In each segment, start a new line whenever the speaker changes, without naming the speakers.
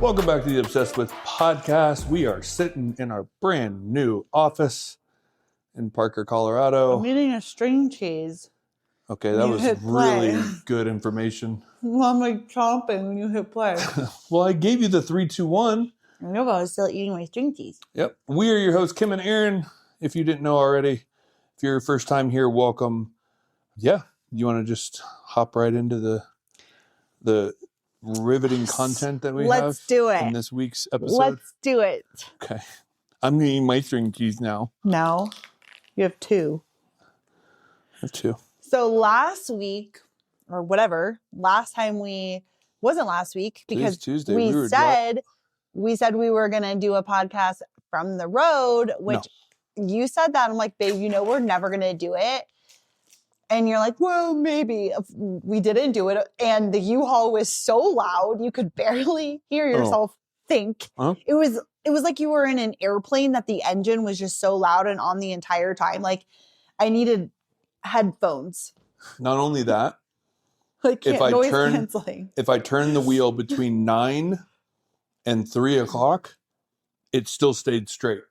Welcome back to the Obsessed With podcast. We are sitting in our brand new office in Parker, Colorado.
I'm eating a string cheese.
Okay, that was really good information.
Well, I'm like chomping when you hit play.
Well, I gave you the 3, 2, 1.
I know, but I was still eating my string cheese.
Yep. We are your hosts, Kim and Aaron. If you didn't know already, if you're your first time here, welcome. Yeah, you want to just hop right into the riveting content that we have?
Let's do it.
In this week's episode?
Let's do it.
Okay. I'm eating my string cheese now.
No, you have two.
I have two.
So last week, or whatever, wasn't last week because
Tuesday.
we said we were going to do a podcast from the road, which you said that. I'm like, babe, we're never going to do it. And you're like, well, maybe. We didn't do it. And the U-Haul was so loud, you could barely hear yourself think.
Huh?
It was like you were in an airplane that the engine was just so loud and on the entire time. Like, I needed headphones.
Not only that,
Like, noise canceling.
If I turn the wheel between 9 and 3 o'clock, it still stayed straight.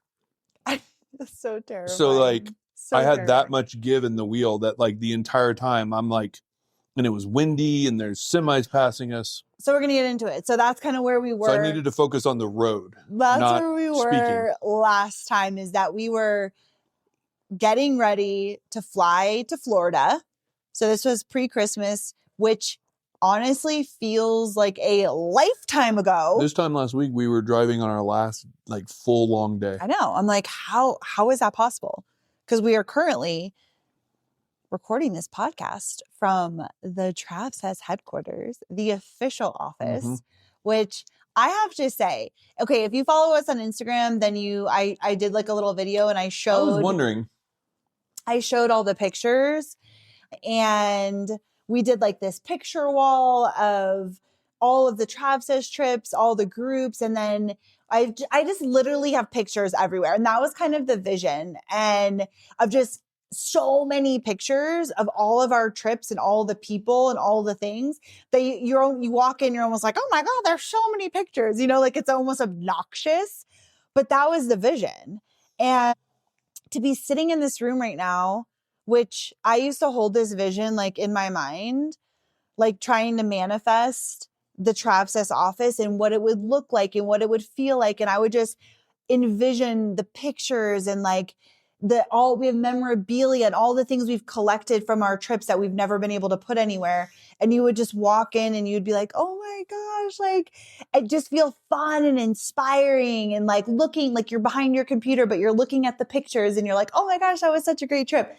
That's so terrible.
So, like, I had that much give in the wheel that, like, the entire time I'm like, and it was windy and there's semis passing us.
So we're going to get into it. So that's kind of where we were.
So I needed to focus on the road.
That's where we were last time, is that we were getting ready to fly to Florida. So this was pre-Christmas, which honestly feels like a lifetime ago.
This time last week, we were driving on our last, like, full long day.
I know. I'm like, how is that possible? Because we are currently recording this podcast from the Travsessed headquarters, the official office, which I have to say, okay, if you follow us on Instagram, then I did like a little video and I was
wondering.
I showed all the pictures, and we did like this picture wall of all of the Travsessed trips, all the groups, and then I just literally have pictures everywhere. And that was kind of the vision, and of just so many pictures of all of our trips and all the people and all the things that you walk in, you're almost like, oh my God, there's so many pictures, like it's almost obnoxious, but that was the vision. And to be sitting in this room right now, which I used to hold this vision like in my mind, like trying to manifest the Travsessed office and what it would look like and what it would feel like. And I would just envision the pictures and like we have memorabilia and all the things we've collected from our trips that we've never been able to put anywhere. And you would just walk in and you'd be like, oh my gosh, like it just feel fun and inspiring, and like looking like you're behind your computer, but you're looking at the pictures and you're like, oh my gosh, that was such a great trip.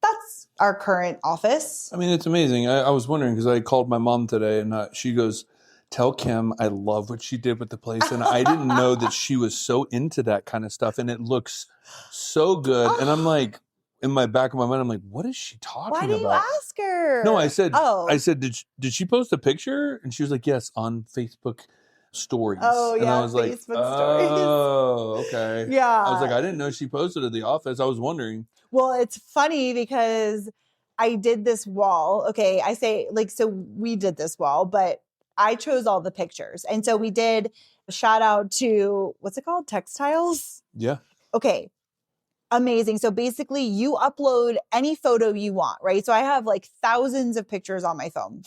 That's our current office.
I mean, it's amazing. I was wondering because I called my mom today and she goes, tell Kim I love what she did with the place. And I didn't know that she was so into that kind of stuff. And it looks so good. And I'm like, in my back of my mind, I'm like, what is she talking about?
Why do you ask her?
No, I said, did she post a picture? And she was like, yes, on Facebook stories.
Oh, yeah.
And I was
Facebook
like,
stories.
oh, okay.
Yeah.
I was like, I didn't know she posted at the office. I was wondering.
Well, it's funny because I did this wall. Okay. I say like, so we did this wall, but I chose all the pictures. And so we did a shout out to, what's it called? Textiles?
Yeah.
Okay. Amazing. So basically you upload any photo you want, right? So I have like thousands of pictures on my phone.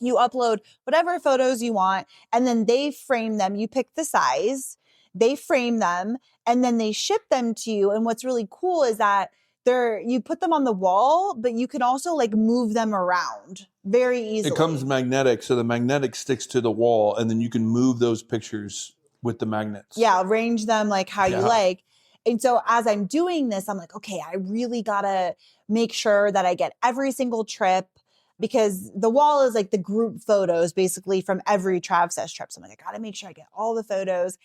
You upload whatever photos you want, and then they frame them. You pick the size, they frame them, and then they ship them to you. And what's really cool is that you put them on the wall, but you can also like move them around very easily.
It comes magnetic, so the magnetic sticks to the wall, and then you can move those pictures with the magnets.
Yeah, arrange them like how you like. And so as I'm doing this, I'm like, okay, I really gotta make sure that I get every single trip, because the wall is like the group photos basically from every Travsessed trip. So I'm like, I gotta make sure I get all the photos.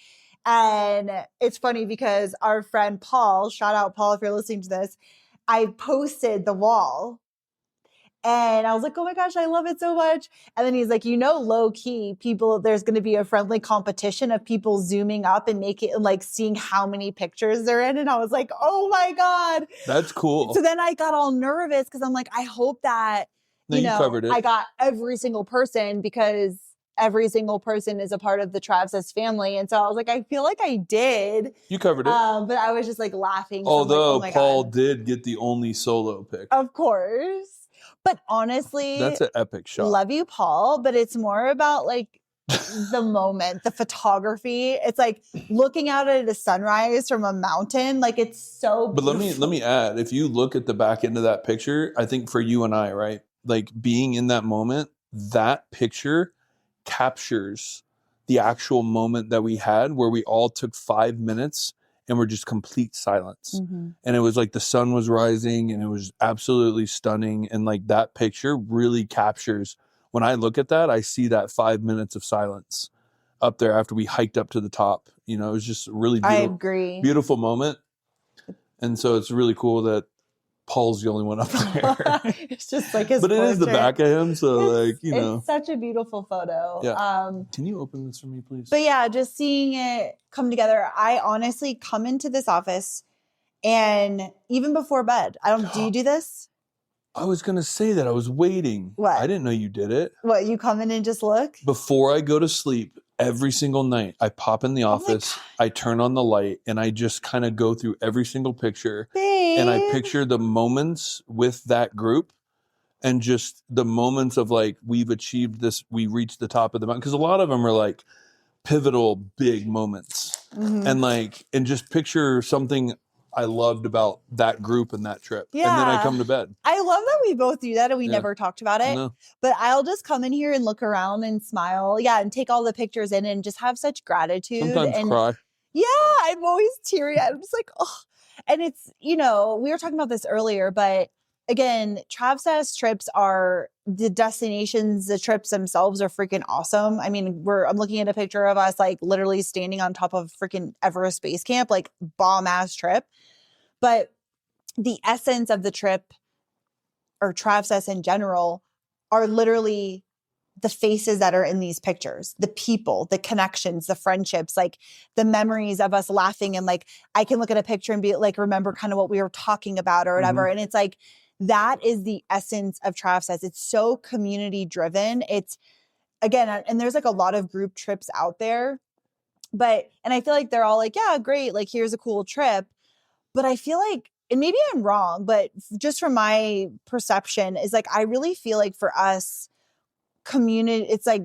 And it's funny because our friend Paul, shout out Paul if you're listening to this, I posted the wall and I was like, oh my gosh, I love it so much. And then he's like, low key there's going to be a friendly competition of people zooming up and seeing how many pictures they're in. And I was like, oh my God.
That's cool.
So then I got all nervous because I'm like, I hope that,
you covered it.
I got every single person, because every single person is a part of the Travsessed family. And so I was like, I feel like I did.
You covered it.
But I was just like laughing.
Although
I'm like, oh
Paul
God.
did get the only solo pick.
Of course. But honestly,
That's an epic shot.
Love you, Paul. But it's more about like the moment, the photography. It's like looking out at a sunrise from a mountain. Like it's so beautiful.
But let me add, if you look at the back end of that picture, I think for you and I, right? Like being in that moment, that picture captures the actual moment that we had where we all took 5 minutes and were just complete silence.
Mm-hmm.
And it was like the sun was rising and it was absolutely stunning. And like that picture really captures, when I look at that, I see that 5 minutes of silence up there after we hiked up to the top. You know, it was just a really beautiful moment. And so it's really cool that Paul's the only one up there.
It's just like his
But it is the back of him, so
it's such a beautiful photo.
Yeah. Can you open this for me, please?
But yeah, just seeing it come together. I honestly come into this office and even before bed, do you do this?
I was going to say that. I was waiting.
What?
I didn't know you did it.
What, you come in and just look?
Before I go to sleep, every single night, I pop in the office, I turn on the light, and I just kind of go through every single picture.
Babe.
And I picture the moments with that group and just the moments of like, we've achieved this, we reached the top of the mountain. Because a lot of them are like pivotal, big moments. Mm-hmm. And just picture something I loved about that group and that trip.
Yeah.
And then I come to bed.
I love that we both do that and we never talked about it.
No.
But I'll just come in here and look around and smile. Yeah. And take all the pictures in and just have such gratitude.
Sometimes cry.
Yeah. I'm always teary. I'm just like, oh. And it's, we were talking about this earlier, but again, Travsessed trips are the destinations, the trips themselves are freaking awesome. I mean, I'm looking at a picture of us like literally standing on top of freaking Everest Base Camp, like bomb ass trip. But the essence of the trip or Travsessed in general are literally the faces that are in these pictures, the people, the connections, the friendships, like the memories of us laughing. And like, I can look at a picture and be like, remember kind of what we were talking about or whatever. Mm-hmm. And it's like, that is the essence of Travsessed. It's so community driven. It's again, and there's like a lot of group trips out there, and I feel like they're all like, yeah, great. Like, here's a cool trip. But I feel like, and maybe I'm wrong, but just from my perception is like, I really feel like for us, community, it's like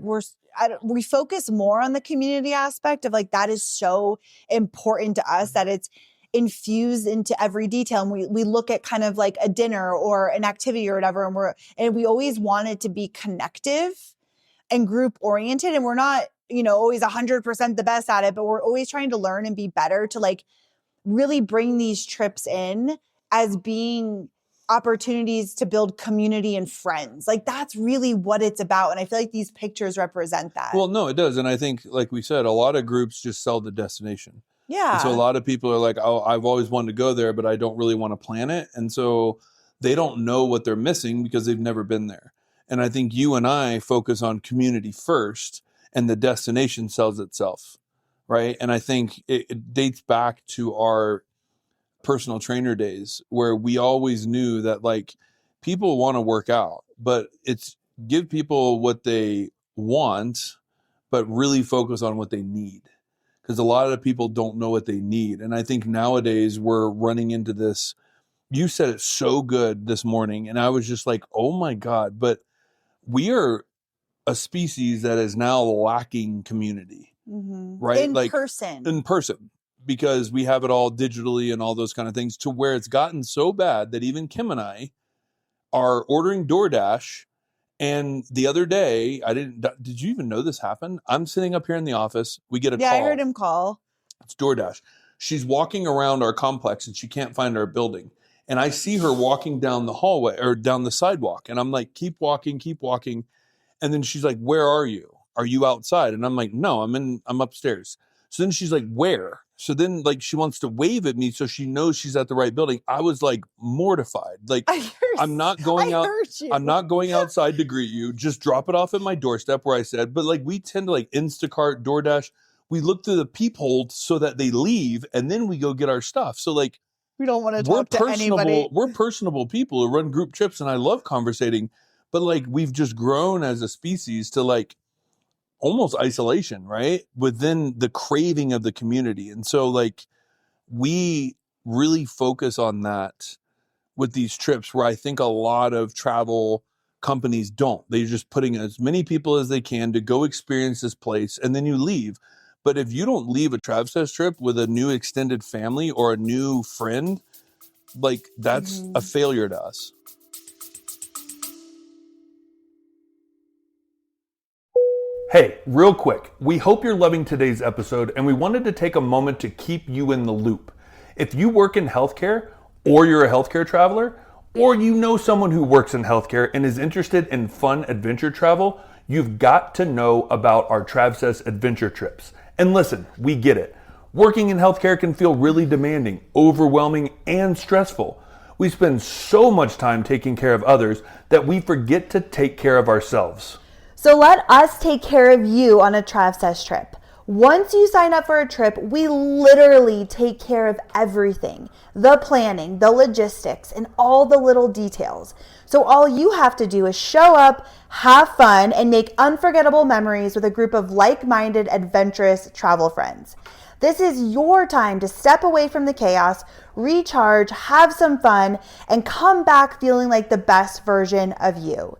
we focus more on the community aspect of like, that is so important to us that it's infused into every detail. And we look at kind of like a dinner or an activity or whatever, and we always want it to be connective and group oriented. And we're not, always 100% the best at it, but we're always trying to learn and be better to like really bring these trips in as being opportunities to build community and friends. Like that's really what it's about. And I feel like these pictures represent that.
Well, no, it does. And I think, like we said, a lot of groups just sell the destination.
Yeah.
And so a lot of people are like, oh, I've always wanted to go there, but I don't really want to plan it. And so they don't know what they're missing because they've never been there. And I think you and I focus on community first and the destination sells itself. Right. And I think it dates back to our personal trainer days where we always knew that like people want to work out, but it's give people what they want, but really focus on what they need. Because a lot of people don't know what they need. And I think nowadays we're running into this. You said it so good this morning. And I was just like, oh my God, but we are a species that is now lacking community, right?
In person,
because we have it all digitally and all those kind of things to where it's gotten so bad that even Kim and I are ordering DoorDash. And the other day, did you even know this happened? I'm sitting up here in the office. We get a call.
Yeah, I heard him call.
It's DoorDash. She's walking around our complex and she can't find our building. And I see her walking down the hallway or down the sidewalk. And I'm like, keep walking, keep walking. And then she's like, where are you? Are you outside? And I'm like, no, I'm upstairs. So then she's like, where? So then like she wants to wave at me so she knows she's at the right building. I was like mortified. Like I'm not going out. I'm not going outside to greet you. Just drop it off at my doorstep where I said. But like we tend to like Instacart, DoorDash. We look through the peephole so that they leave and then we go get our stuff. So like
we don't want to talk to anybody.
We're personable people who run group trips and I love conversating. But like we've just grown as a species to like almost isolation, right? Within the craving of the community. And so like we really focus on that with these trips, where I think a lot of travel companies don't. They're just putting as many people as they can to go experience this place, and then you leave. But if you don't leave a Travsessed trip with a new extended family or a new friend, like that's a failure to us. Hey, real quick, we hope you're loving today's episode, and we wanted to take a moment to keep you in the loop. If you work in healthcare, or you're a healthcare traveler, or you know someone who works in healthcare and is interested in fun adventure travel, you've got to know about our Travsessed adventure trips. And listen, we get it. Working in healthcare can feel really demanding, overwhelming, and stressful. We spend so much time taking care of others that we forget to take care of ourselves.
So let us take care of you on a Travsessed trip. Once you sign up for a trip, we literally take care of everything. The planning, the logistics, and all the little details. So all you have to do is show up, have fun, and make unforgettable memories with a group of like-minded, adventurous travel friends. This is your time to step away from the chaos, recharge, have some fun, and come back feeling like the best version of you.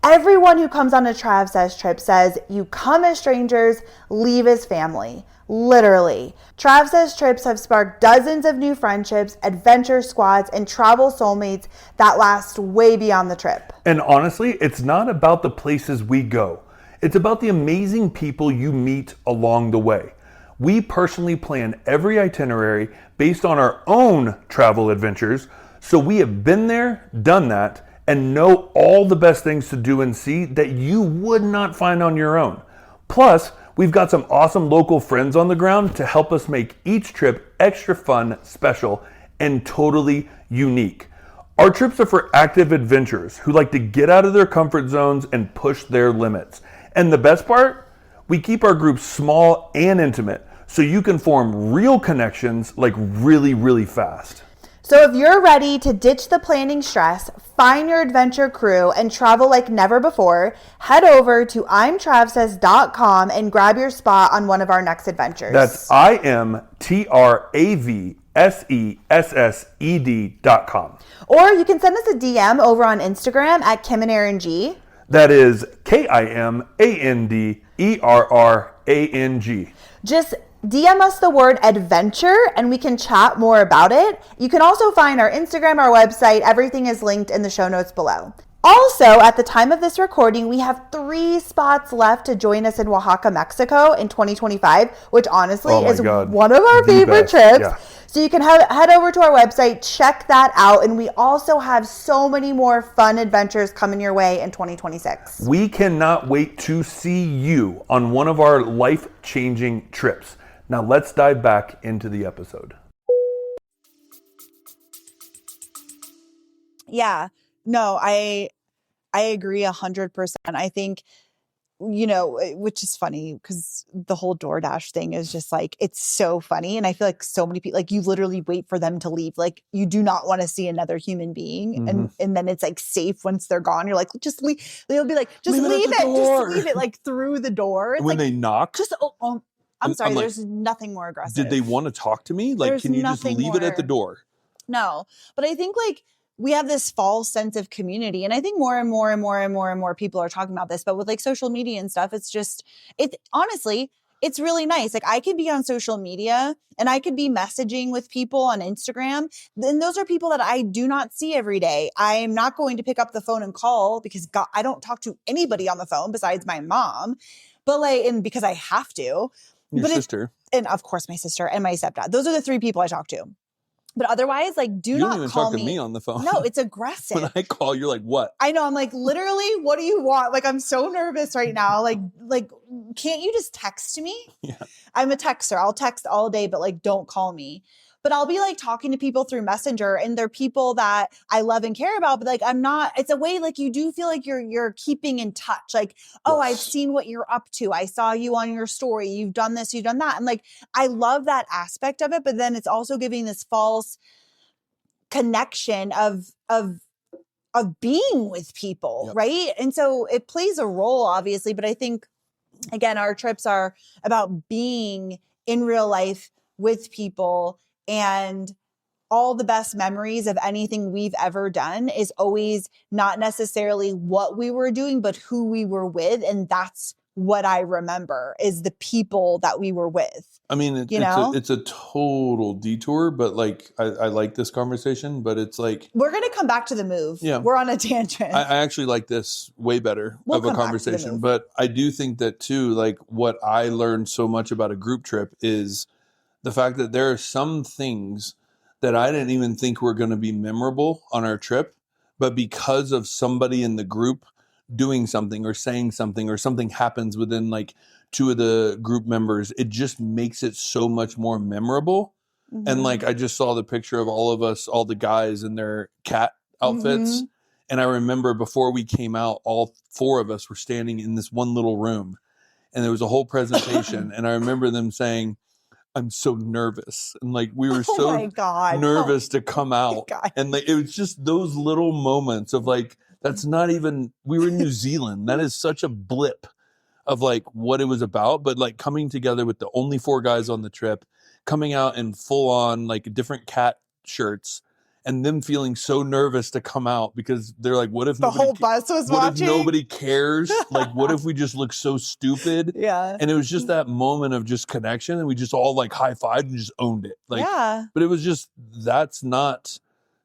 Everyone who comes on a Travsessed trip says you come as strangers, leave as family. Literally. Travsessed trips have sparked dozens of new friendships, adventure squads, and travel soulmates that last way beyond the trip.
And honestly, it's not about the places we go. It's about the amazing people you meet along the way. We personally plan every itinerary based on our own travel adventures, so we have been there, done that, and know all the best things to do and see that you would not find on your own. Plus, we've got some awesome local friends on the ground to help us make each trip extra fun, special, and totally unique. Our trips are for active adventurers who like to get out of their comfort zones and push their limits. And the best part? We keep our groups small and intimate so you can form real connections like really, really fast.
So if you're ready to ditch the planning stress, find your adventure crew, and travel like never before, head over to imtravsessed.com and grab your spot on one of our next adventures.
That's imtravsessed.com.
Or you can send us a DM over on Instagram at Kim and Aaron G.
That is KIMANDERRANG.
Just DM us the word adventure and we can chat more about it. You can also find our Instagram, our website. Everything is linked in the show notes below. Also, at the time of this recording, we have 3 spots left to join us in Oaxaca, Mexico in 2025, which honestly is one of our favorite trips. Yeah. So you can head over to our website, check that out. And we also have so many more fun adventures coming your way in 2026.
We cannot wait to see you on one of our life-changing trips. Now let's dive back into the episode.
Yeah, no, I agree 100%. I think, you know, which is funny because the whole DoorDash thing is just like, it's so funny. And I feel like so many people, like you literally wait for them to leave. Like you do not want to see another human being. And then it's like safe once they're gone. You're like, just leave. They'll be like, just leave it. Just leave it like through the door. It's
when
like,
they knock.
just, I'm sorry, there's nothing more aggressive.
Did they want to talk to me? Like, can you just leave it at the door?
No, but I think like we have this false sense of community. And I think more and more people are talking about this, but with like social media and stuff, honestly, it's really nice. Like I could be on social media and I could be messaging with people on Instagram. Then those are people that I do not see every day. I am not going to pick up the phone and call because I don't talk to anybody on the phone besides my mom, but like, and because I have to.
Your sister.
And of course my sister and my stepdad. Those are the 3 people I talk to. But otherwise, like, do not call me. You don't even talk to me on the phone. No, it's aggressive.
When I call, you're like, what?
I know. I'm like, literally, what do you want? Like, I'm so nervous right now. Like, can't you just text me?
Yeah.
I'm a texter. I'll text all day, but like, don't call me. But I'll be like talking to people through Messenger and they're people that I love and care about. But like, I'm not, it's a way like you do feel like you're keeping in touch. Like, oh, I've seen what you're up to. I saw you on your story. You've done this, you've done that. And like, I love that aspect of it. But then it's also giving this false connection of being with people. Right. And so it plays a role, obviously. But I think again, our trips are about being in real life with people, and all the best memories of anything we've ever done is always not necessarily what we were doing, but who we were with. And that's what I remember, is the people that we were with.
I mean, it's a total detour, but like, I like this conversation, but it's like,
we're going to come back to the move.
Yeah.
We're on a tangent.
I actually like this way better of a conversation,
move.
but I do think that too, like what I learned so much about a group trip is the fact that there are some things that I didn't even think were going to be memorable on our trip, but because of somebody in the group doing something or saying something, or something happens within like two of the group members, it just makes it so much more memorable. Mm-hmm. And like, I just saw the picture of all of us, all the guys in their cat outfits. Mm-hmm. And I remember before we came out, all four of us were standing in this one little room, and there was a whole presentation. And I remember them saying, I'm so nervous. And like, we were so nervous to come out. And like, it was just those little moments of like, that's not even, we were in New Zealand. That is such a blip of like what it was about. But like coming together with the only four guys on the trip, coming out in full on like different cat shirts, and them feeling so nervous to come out because they're like, what if
the whole bus was watching?
If nobody cares? Like, what if we just look so stupid?
Yeah.
And it was just that moment of just connection, and we just all like high-fived and just owned it. Like,
yeah.
But it was just, that's not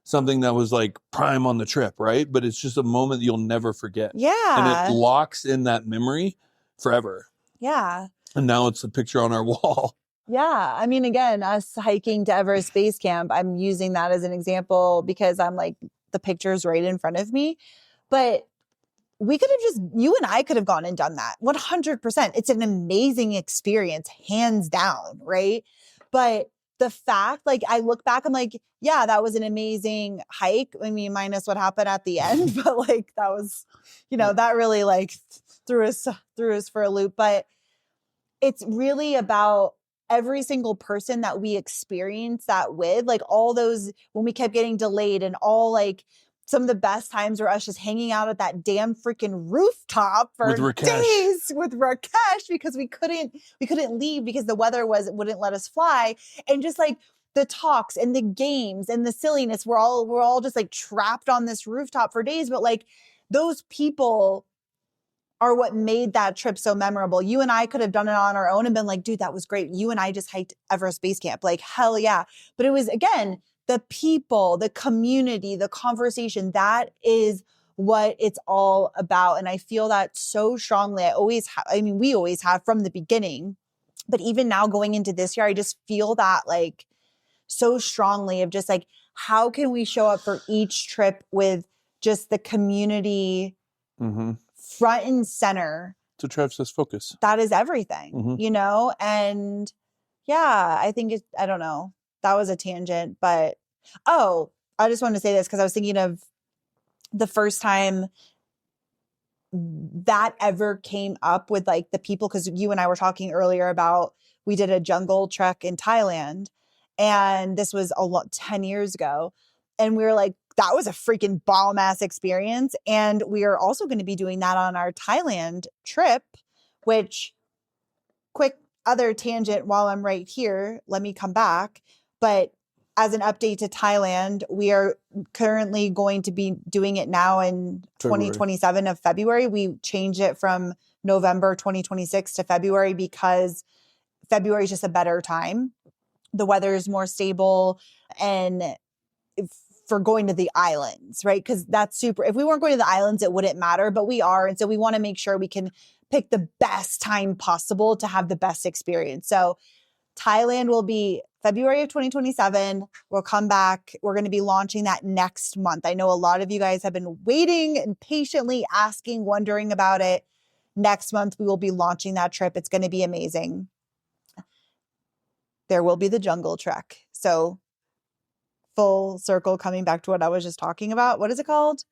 something that was like prime on the trip, right? But it's just a moment you'll never forget.
Yeah.
And it locks in that memory forever.
Yeah.
And now it's a picture on our wall.
Yeah. I mean, again, us hiking to Everest Base Camp, I'm using that as an example because I'm like, the picture's right in front of me. But we could have just, you and I could have gone and done that 100%. It's an amazing experience, hands down, right? But the fact, like, I look back, I'm like, yeah, that was an amazing hike. I mean, minus what happened at the end, but like, that was, you know, that really like threw us for a loop. But it's really about every single person that we experience that with, like all those, when we kept getting delayed, and all like some of the best times were us just hanging out at that damn freaking rooftop for days with Rakesh, because we couldn't leave because the weather wouldn't let us fly. And just like the talks and the games and the silliness, we're all just like trapped on this rooftop for days. But like those people are what made that trip so memorable. You and I could have done it on our own and been like, dude, that was great. You and I just hiked Everest Base Camp. Like, hell yeah. But it was, again, the people, the community, the conversation. That is what it's all about. And I feel that so strongly. We always have from the beginning. But even now going into this year, I just feel that like so strongly of just like, how can we show up for each trip with just the community front and center?
To Travsessed focus.
That is everything, you know? And yeah, I think I don't know. That was a tangent, but I just wanted to say this because I was thinking of the first time that ever came up with like the people, because you and I were talking earlier about, we did a jungle trek in Thailand, and this was 10 years ago. And we were like, that was a freaking bomb ass experience. And we are also going to be doing that on our Thailand trip, which, quick other tangent while I'm right here, let me come back. But as an update to Thailand, we are currently going to be doing it now in 2027 of February. We changed it from November 2026 to February because February is just a better time. The weather is more stable, and for going to the islands, right? Because that's super. If we weren't going to the islands, it wouldn't matter, but we are. And so we want to make sure we can pick the best time possible to have the best experience. So Thailand will be February of 2027. We'll come back. We're going to be launching that next month. I know a lot of you guys have been waiting and patiently asking, wondering about it. Next month, we will be launching that trip. It's going to be amazing. There will be the jungle trek. So full circle, coming back to what I was just talking about. What is it called?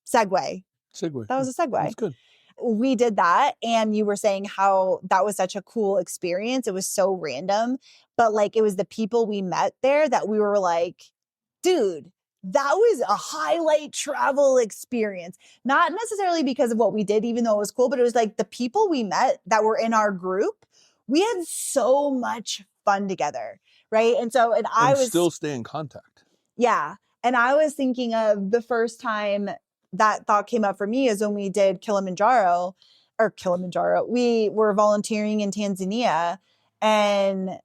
Segue. That was a segue.
That's good.
We did that, and you were saying how that was such a cool experience. It was so random, but like it was the people we met there that we were like, dude, that was a highlight travel experience. Not necessarily because of what we did, even though it was cool, but it was like the people we met that were in our group, we had so much fun together. Right. And so, and I was
still stay in contact.
Yeah. And I was thinking of the first time that thought came up for me is when we did Kilimanjaro. We were volunteering in Tanzania, and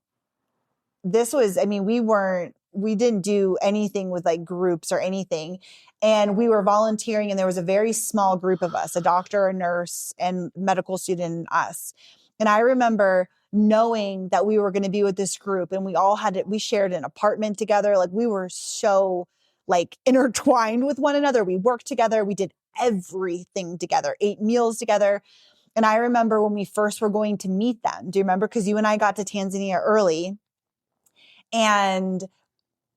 this was, I mean, we didn't do anything with like groups or anything. And we were volunteering, and there was a very small group of us, a doctor, a nurse, and medical student, and us. And I remember knowing that we were going to be with this group, and we shared an apartment together. Like, we were so like intertwined with one another. We worked together. We did everything together, ate meals together. And I remember when we first were going to meet them. Do you remember? Because you and I got to Tanzania early, and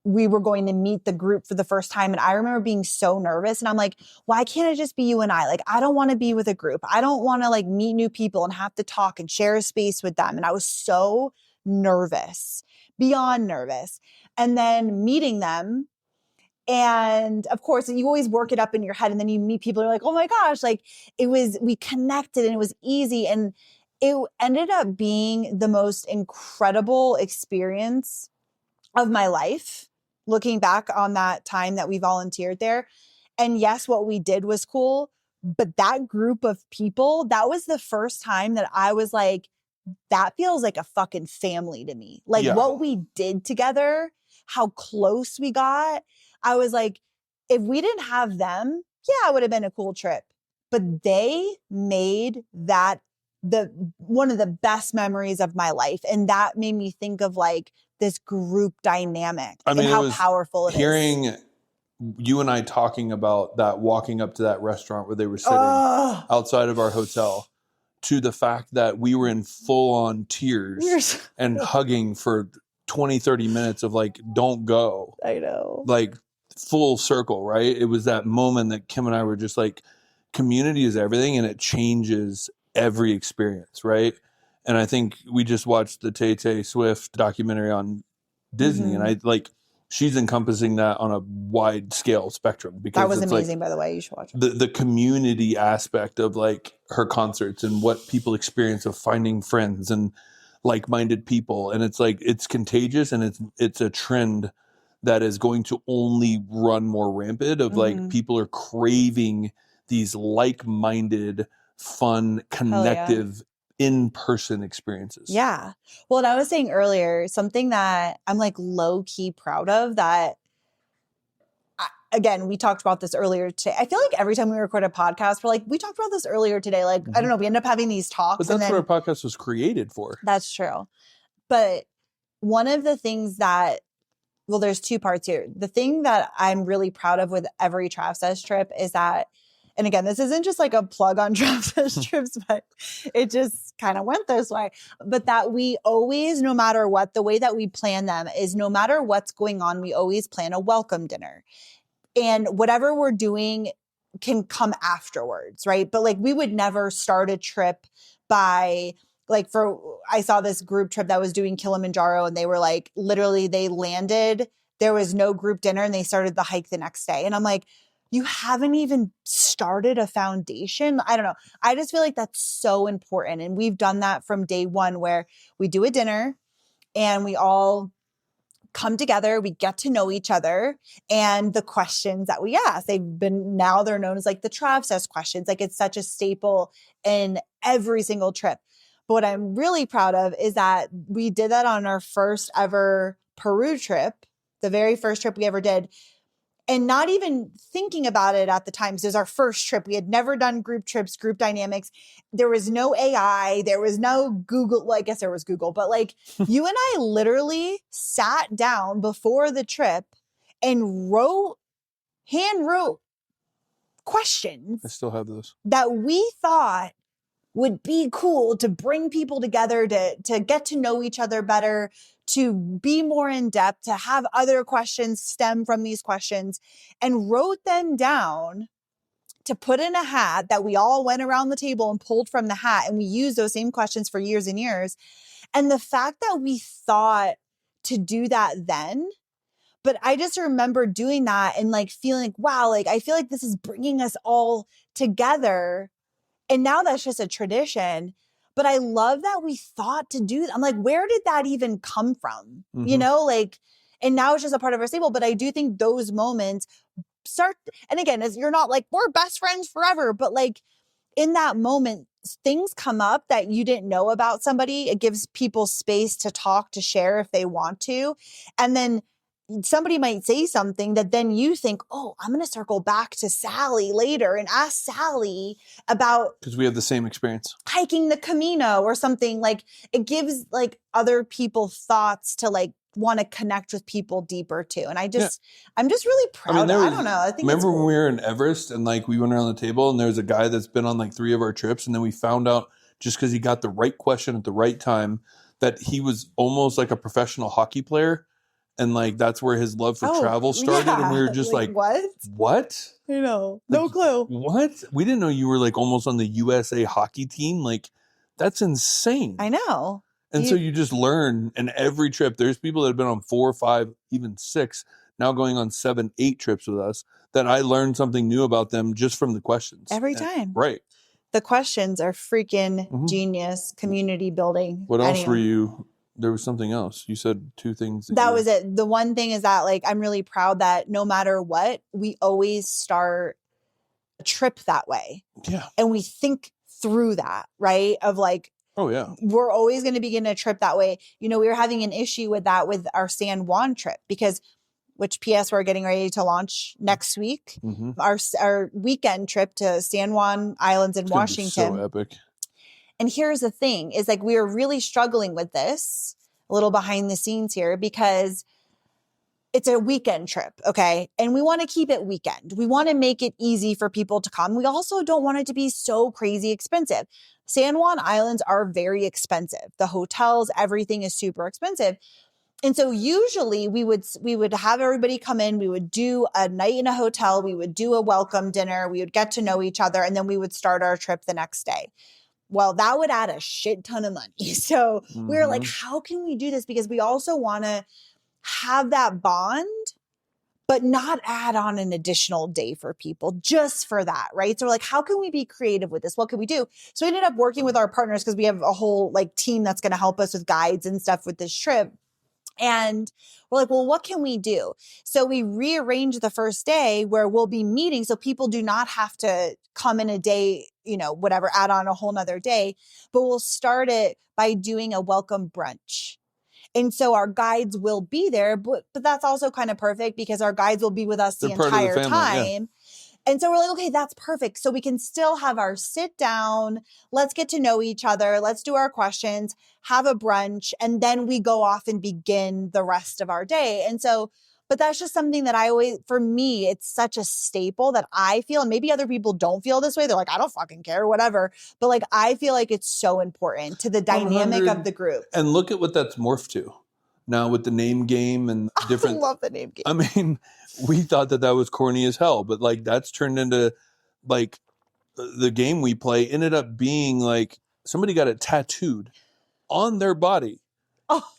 we were going to meet the group for the first time. And I remember being so nervous, and I'm like, why can't it just be you and I? Like, I don't want to be with a group. I don't want to like meet new people and have to talk and share a space with them. And I was so nervous, beyond nervous. And then meeting them, and of course, you always work it up in your head, and then you meet people and you're like, oh my gosh, like we connected, and it was easy. And it ended up being the most incredible experience of my life, looking back on that time that we volunteered there. And yes, what we did was cool, but that group of people, that was the first time that I was like, that feels like a fucking family to me. Like, what we did together, how close we got. I was like, if we didn't have them, yeah, it would have been a cool trip. But they made that one of the best memories of my life. And that made me think of like this group dynamic, I mean, and how powerful it is.
Hearing you and I talking about that, walking up to that restaurant where they were sitting outside of our hotel, to the fact that we were in full on tears and hugging for 20, 30 minutes of like, don't go.
I know.
Like, full circle, right? It was that moment that Kim and I were just like, community is everything, and it changes every experience, right? And I think we just watched the Tay Swift documentary on Disney, and I like, she's encompassing that on a wide scale spectrum, because
that was amazing, like, by the way. You should watch it.
The community aspect of like her concerts and what people experience of finding friends and like-minded people, and it's like, it's contagious, and it's a trend that is going to only run more rampant of like, people are craving these like-minded, fun, connective, in-person experiences.
Yeah. Well, and I was saying earlier, something that I'm like low-key proud of that, again, we talked about this earlier today. I feel like every time we record a podcast, we're like, we talked about this earlier today. Like, I don't know, we end up having these talks.
But that's what our podcast was created for.
That's true. But one of the things that, well, there's two parts here. The thing that I'm really proud of with every Travsessed trip is that, and again, this isn't just like a plug on Travsessed trips, but it just kind of went this way. But that we always, no matter what, the way that we plan them is no matter what's going on, we always plan a welcome dinner. And whatever we're doing can come afterwards, right? But like, we would never start a trip by like, I saw this group trip that was doing Kilimanjaro, and they were like, literally they landed, there was no group dinner, and they started the hike the next day. And I'm like, you haven't even started a foundation. I don't know. I just feel like that's so important. And we've done that from day one, where we do a dinner and we all come together, we get to know each other, and the questions that we ask, now they're known as like the Travsessed questions. Like, it's such a staple in every single trip. But what I'm really proud of is that we did that on our first ever Peru trip, the very first trip we ever did. And not even thinking about it at the time. So it was our first trip. We had never done group trips, group dynamics. There was no AI. There was no Google. Well, I guess there was Google. But like, you and I literally sat down before the trip and hand wrote questions.
I still have those.
That we thought would be cool to bring people together, to get to know each other better, to be more in depth, to have other questions stem from these questions, and wrote them down to put in a hat that we all went around the table and pulled from the hat. And we used those same questions for years and years. And the fact that we thought to do that then, But I just remember doing that and like feeling like, wow, like I feel like this is bringing us all together. And now that's just a tradition. But I love that we thought to do that. I'm like, where did that even come from? You know, like, and now it's just a part of our stable. But I do think those moments start, and again, as you're not like, we're best friends forever, but like in that moment, things come up that you didn't know about somebody. It gives people space to talk, to share if they want to. And then somebody might say something that then you think, oh, I'm going to circle back to Sally later and ask Sally about,
because we have the same experience,
hiking the Camino or something. Like it gives like other people thoughts to like want to connect with people deeper too. And I'm just really proud. I don't know. I think
remember
it's cool.
when we were in Everest and like we went around the table and there's a guy that's been on like 3 of our trips, and then we found out just because he got the right question at the right time that he was almost like a professional hockey player. And like, that's where his love for travel started. Yeah. And we were just like, what?
I know. No
like,
clue.
What? We didn't know you were like almost on the USA hockey team. Like, that's insane.
I know.
And so you just learn, and every trip, there's people that have been on 4, 5, even 6, now going on 7, 8 trips with us, that I learned something new about them just from the questions.
Every time.
Right.
The questions are freaking genius, community building.
What else were you? There was something else. You said 2 things.
That was it. The one thing is that like, I'm really proud that no matter what, we always start a trip that way.
Yeah.
And we think through that, right? Of like,
oh yeah,
we're always going to begin a trip that way. You know, we were having an issue with that with our San Juan trip because, which PS we're getting ready to launch next week. Our weekend trip to San Juan Islands in Washington.
So epic.
And here's the thing is like, we were really struggling with this, a little behind the scenes here, because it's a weekend trip. Okay. And we want to keep it weekend. We want to make it easy for people to come. We also don't want it to be so crazy expensive. San Juan Islands are very expensive. The hotels, everything is super expensive. And so usually we would have everybody come in, we would do a night in a hotel, we would do a welcome dinner, we would get to know each other, and then we would start our trip the next day. Well, that would add a shit ton of money. So we were like, how can we do this? Because we also want to have that bond, but not add on an additional day for people just for that, right? So we're like, how can we be creative with this? What can we do? So we ended up working with our partners because we have a whole like team that's going to help us with guides and stuff with this trip. And we're like, well, what can we do? So we rearranged the first day where we'll be meeting. So people do not have to come in a day, you know, whatever, add on a whole nother day, but we'll start it by doing a welcome brunch. And so our guides will be there, but that's also kind of perfect because our guides will be with us the entire time. Yeah. And so we're like, okay, that's perfect. So we can still have our sit down. Let's get to know each other. Let's do our questions, have a brunch, and then we go off and begin the rest of our day. And so, but that's just something that I always, for me, it's such a staple that I feel, and maybe other people don't feel this way. They're like, I don't fucking care, whatever. But like, I feel like it's so important to the dynamic of the group.
And look at what that's morphed to now with the name game and different.
I love the name game.
I mean, we thought that was corny as hell, but like that's turned into like the game we play ended up being like somebody got it tattooed on their body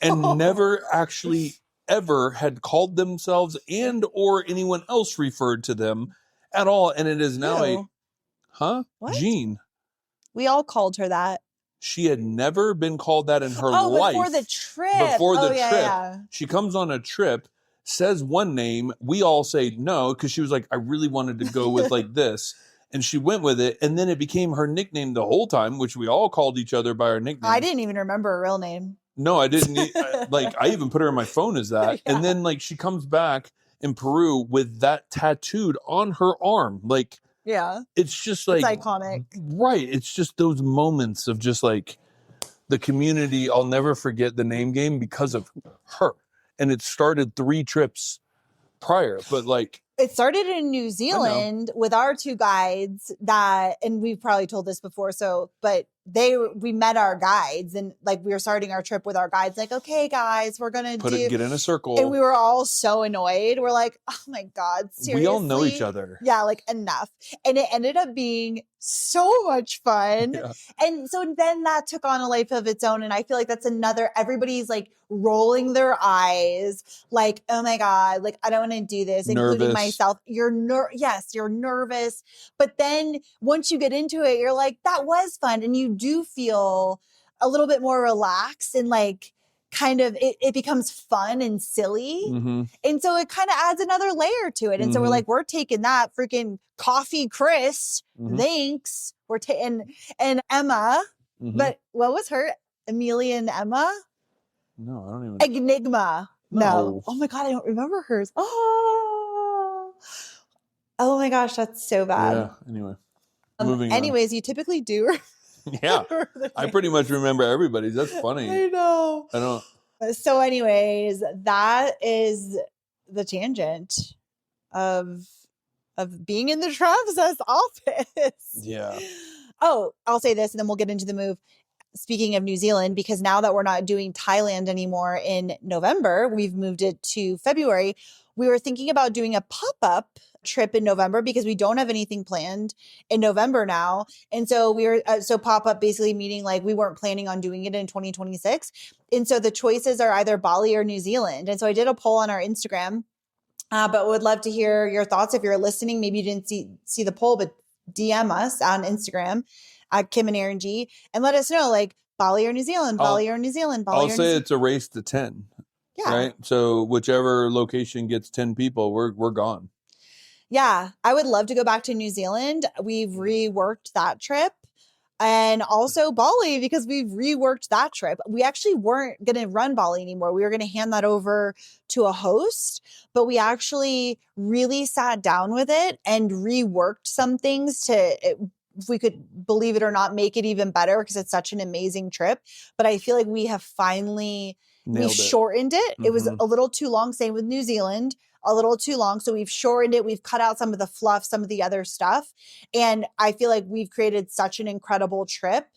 and never actually ever had called themselves and or anyone else referred to them at all. And it is now Jean.
We all called her that.
She had never been called that in her life.
Before the trip.
Yeah. She comes on a trip, says one name. We all say no because she was like, I really wanted to go with like this. And she went with it. And then it became her nickname the whole time, which we all called each other by our nickname.
I didn't even remember her real name.
No, I didn't. I even put her in my phone as that. Yeah. And then like she comes back in Peru with that tattooed on her arm. Like, yeah, it's just like
it's iconic,
right? It's just those moments of just like the community. I'll never forget the name game because of her, and it started 3 trips prior. But like
it started in New Zealand with our 2 guides that, and we've probably told this before. So, but we met our guides and like we were starting our trip with our guides. Like, okay, guys, we're gonna
get in a circle,
and we were all so annoyed. We're like, oh my god, seriously?
We all know each other.
Yeah, like enough. And it ended up being so much fun.
Yeah.
And so then that took on a life of its own. And I feel like that's another, everybody's like rolling their eyes, like, oh my God, like, I don't want to do this, including
Nervous.
myself. Yes, you're nervous. But then once you get into it, you're like, that was fun. And you do feel a little bit more relaxed and like, kind of it becomes fun and silly.
Mm-hmm.
And so it kind of adds another layer to it. And so we're like, we're taking that freaking coffee Chris. Thanks. We're taking and Emma. But what was her? Amelia and Emma?
No, I don't even.
Enigma. No. Oh my God, I don't remember hers. Oh my gosh, that's so bad.
Yeah. Anyway. Moving
anyways, you typically do.
Yeah. I pretty much remember everybody's. That's funny.
I know.
I don't.
So anyways, that is the tangent of being in the Travsessed office.
Yeah.
Oh, I'll say this and then we'll get into the move. Speaking of New Zealand, because now that we're not doing Thailand anymore in November, we've moved it to February. We were thinking about doing a pop-up trip in November because we don't have anything planned in November now. And so we were, so pop-up basically meaning like we weren't planning on doing it in 2026. And so the choices are either Bali or New Zealand. And so I did a poll on our Instagram, but would love to hear your thoughts. If you're listening, maybe you didn't see the poll, but DM us on Instagram at Kim and Aaron G and let us know like Bali or New Zealand, Bali or New Zealand, Bali or New Zealand.
I'll say it's a race to 10.
Yeah.
Right. So whichever location gets 10 people, we're gone.
Yeah. I would love to go back to New Zealand. We've reworked that trip. And also Bali, because we've reworked that trip. We actually weren't going to run Bali anymore. We were going to hand that over to a host, but we actually really sat down with it and reworked some things if we could, believe it or not, make it even better because it's such an amazing trip. But I feel like we have finally, we shortened it. It was a little too long. Same with New Zealand. A little too long. So we've shortened it. We've cut out some of the fluff, some of the other stuff. And I feel like we've created such an incredible trip.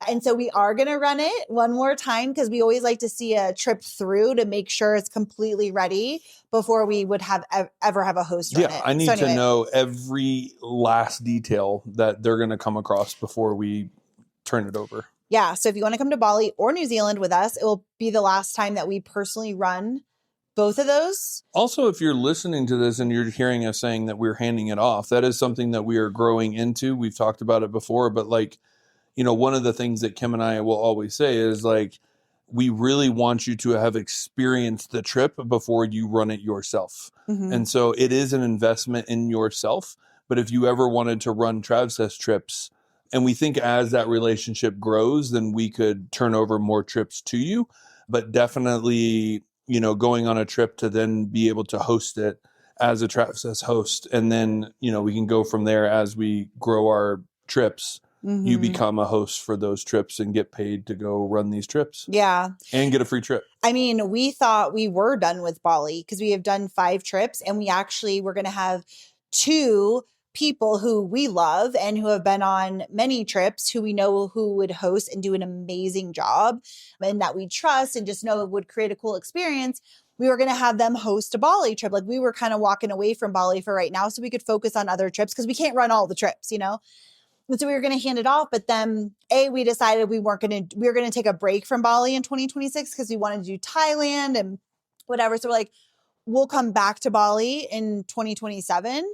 And so we are going to run it one more time because we always like to see a trip through to make sure it's completely ready before we would have ever have a host run it.
Yeah, I need to know every last detail that they're going to come across before we turn it over.
Yeah. So if you want to come to Bali or New Zealand with us, it will be the last time that we personally run both of those.
Also, if you're listening to this and you're hearing us saying that we're handing it off, that is something that we are growing into. We've talked about it before, but like, you know, one of the things that Kim and I will always say is like, we really want you to have experienced the trip before you run it yourself. And so it is an investment in yourself. But if you ever wanted to run Travsessed trips, and we think as that relationship grows, then we could turn over more trips to you. But definitely, you know, going on a trip to then be able to host it as a Travsessed host. And then, you know, we can go from there as we grow our trips. You become a host for those trips and get paid to go run these trips.
Yeah.
And get a free trip.
I mean, we thought we were done with Bali because we have done 5 trips and we actually were going to have 2 people who we love and who have been on many trips who we know who would host and do an amazing job and that we trust and just know would create a cool experience. We were going to have them host a Bali trip. Like we were kind of walking away from Bali for right now so we could focus on other trips because we can't run all the trips, you know? And so we were going to hand it off, but then we decided we were going to take a break from Bali in 2026 because we wanted to do Thailand and whatever. So we're like, we'll come back to Bali in 2027.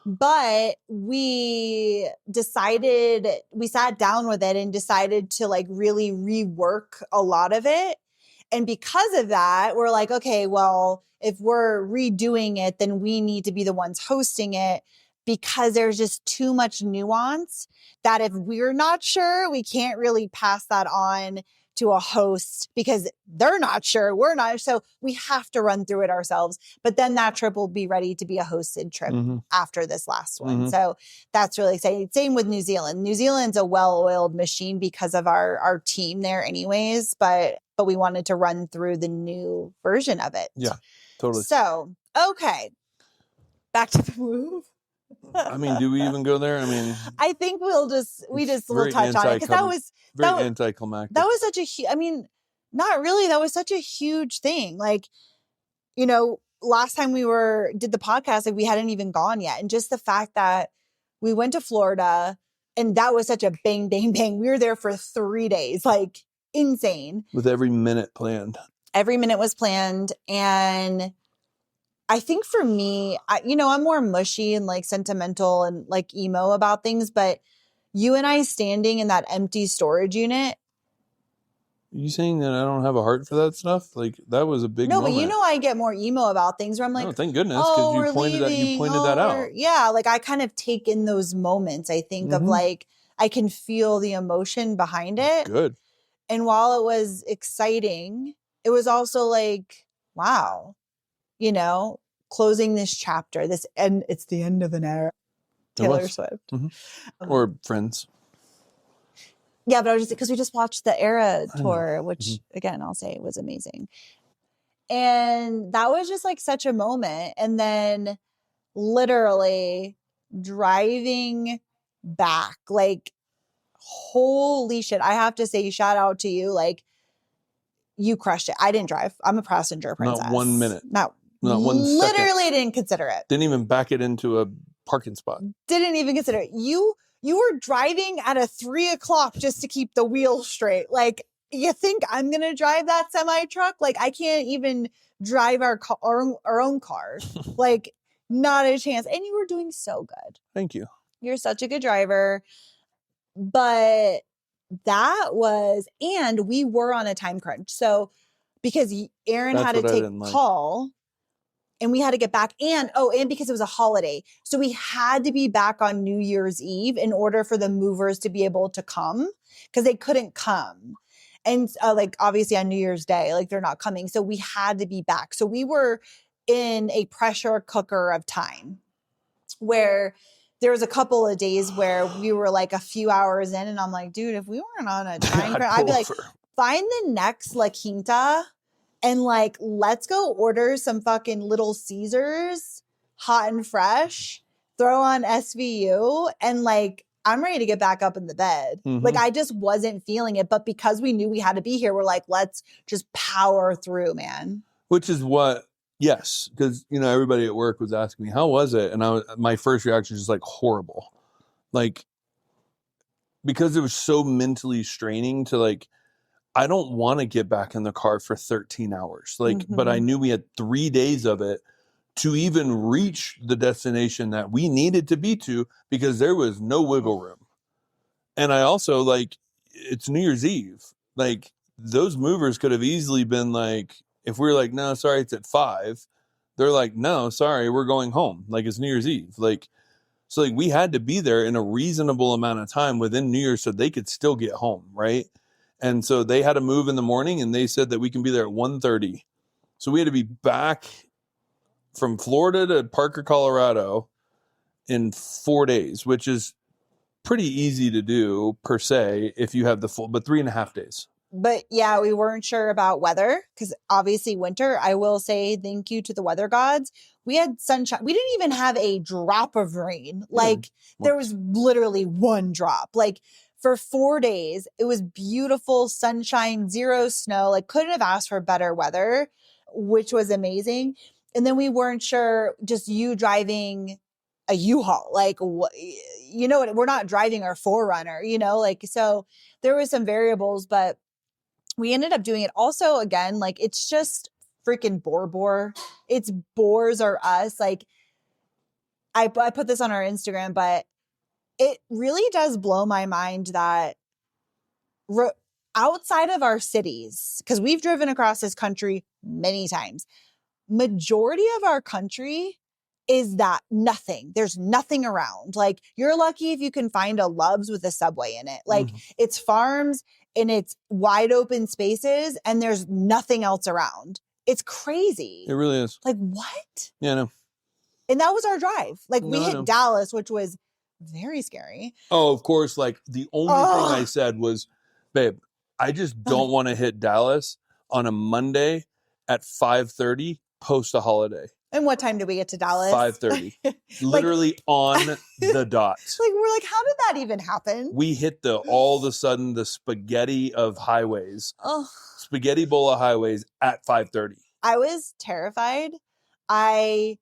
But we sat down with it and decided to like really rework a lot of it. And because of that, we're like, okay, well, if we're redoing it, then we need to be the ones hosting it because there's just too much nuance that if we're not sure, we can't really pass that on to a host because they're not sure, we're not. So we have to run through it ourselves. But then that trip will be ready to be a hosted trip after this last one. So that's really exciting. Same with New Zealand. New Zealand's a well-oiled machine because of our team there anyways, but we wanted to run through the new version of it.
Yeah, totally.
So, okay. Back to the move.
I mean, do we even go there? I mean,
I think we'll touch on it because that was
anticlimactic.
That was such a not really. That was such a huge thing. Like, you know, last time we did the podcast, like we hadn't even gone yet. And just the fact that we went to Florida, And that was such a bang, bang, bang. We were there for 3 days, like insane.
With every minute planned.
Every minute was planned. And I think for me, I'm more mushy and like sentimental and like emo about things, but you and I standing in that empty storage unit.
Are you saying that I don't have a heart for that stuff? Like, that was a big moment.
But I get more emo about things where I'm like,
oh, thank goodness, because you pointed that out.
Yeah, like I kind of take in those moments, I think, of like, I can feel the emotion behind it.
Good.
And while it was exciting, it was also like, wow, closing this chapter, and it's the end of an era. Taylor Swift.
Or Friends.
Yeah, but I was just because we just watched the Era tour, which again, I'll say was amazing. And that was just like such a moment. And then literally driving back, like, holy shit. I have to say, shout out to you. Like, you crushed it. I didn't drive. I'm a passenger princess.
Not 1 minute.
Not
1 second.
Literally didn't consider it.
Didn't even back it into a parking spot.
Didn't even consider it. You were driving at a 3 o'clock just to keep the wheels straight. Like, you think I'm going to drive that semi truck? Like, I can't even drive our own car. Like, not a chance. And you were doing so good.
Thank you.
You're such a good driver. But and we were on a time crunch. So, because Aaron had to take call. And we had to get back and because it was a holiday. So we had to be back on New Year's Eve in order for the movers to be able to come because they couldn't come. And like, obviously on New Year's Day, like they're not coming. So we had to be back. So we were in a pressure cooker of time where there was a couple of days where we were like a few hours in and I'm like, dude, if we weren't on a time crunch, I'd be like, find the next La Quinta and like, let's go order some fucking Little Caesars, hot and fresh, throw on SVU, and like, I'm ready to get back up in the bed. Like, I just wasn't feeling it. But because we knew we had to be here, we're like, let's just power through, man.
Which is what, yes, because, everybody at work was asking me, how was it? And my first reaction was just like, horrible. Like, because it was so mentally straining to like, I don't want to get back in the car for 13 hours. Like, but I knew we had 3 days of it to even reach the destination that we needed to be to because there was no wiggle room. And I also like, it's New Year's Eve. Like, those movers could have easily been like, if we were like, no, sorry, it's at 5. They're like, no, sorry, we're going home. Like, it's New Year's Eve. Like, so like we had to be there in a reasonable amount of time within New Year's so they could still get home. Right. And so they had to move in the morning and they said that we can be there at 1:30. So we had to be back from Florida to Parker, Colorado in 4 days, which is pretty easy to do per se if you have the full, but 3.5 days.
But yeah, we weren't sure about weather because obviously winter. I will say thank you to the weather gods. We had sunshine. We didn't even have a drop of rain. Like there was literally one drop. Like for 4 days, it was beautiful sunshine, 0 snow. Like couldn't have asked for better weather, which was amazing. And then we weren't sure, just you driving a U-Haul, like, we're not driving our 4Runner, like, so there were some variables, but we ended up doing it. Also, again, like, it's just freaking bore. It's bores are us. Like, I put this on our Instagram, but it really does blow my mind that outside of our cities, because we've driven across this country many times, majority of our country is that nothing. There's nothing around. Like you're lucky if you can find a Love's with a Subway in it. Like it's farms and it's wide open spaces and there's nothing else around. It's crazy.
It really is.
Like what?
Yeah, I know.
And that was our drive. Like we hit Dallas, which was very scary.
Oh, of course. Like the only thing I said was, babe, I just don't want to hit Dallas on a Monday at 5:30 post a holiday.
And what time did we get to Dallas?
5:30. Literally on the dot.
Like we're like, how did that even happen?
We hit all of a sudden the spaghetti of highways. Spaghetti bowl of highways at 5:30.
I was terrified. It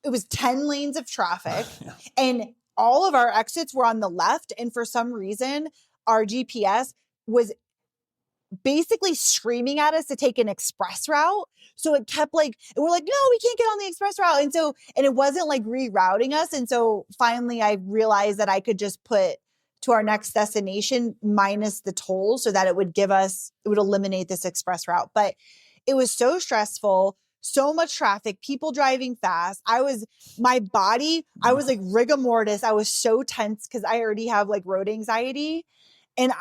was 10 lanes of traffic and all of our exits were on the left. And for some reason, our GPS was basically screaming at us to take an express route. So it kept like, and we're like, no, we can't get on the express route. And it wasn't like rerouting us. And so finally I realized that I could just put to our next destination minus the toll so that it would eliminate this express route. But it was so stressful, so much traffic, people driving fast. I was like rigor mortis. I was so tense because I already have like road anxiety. And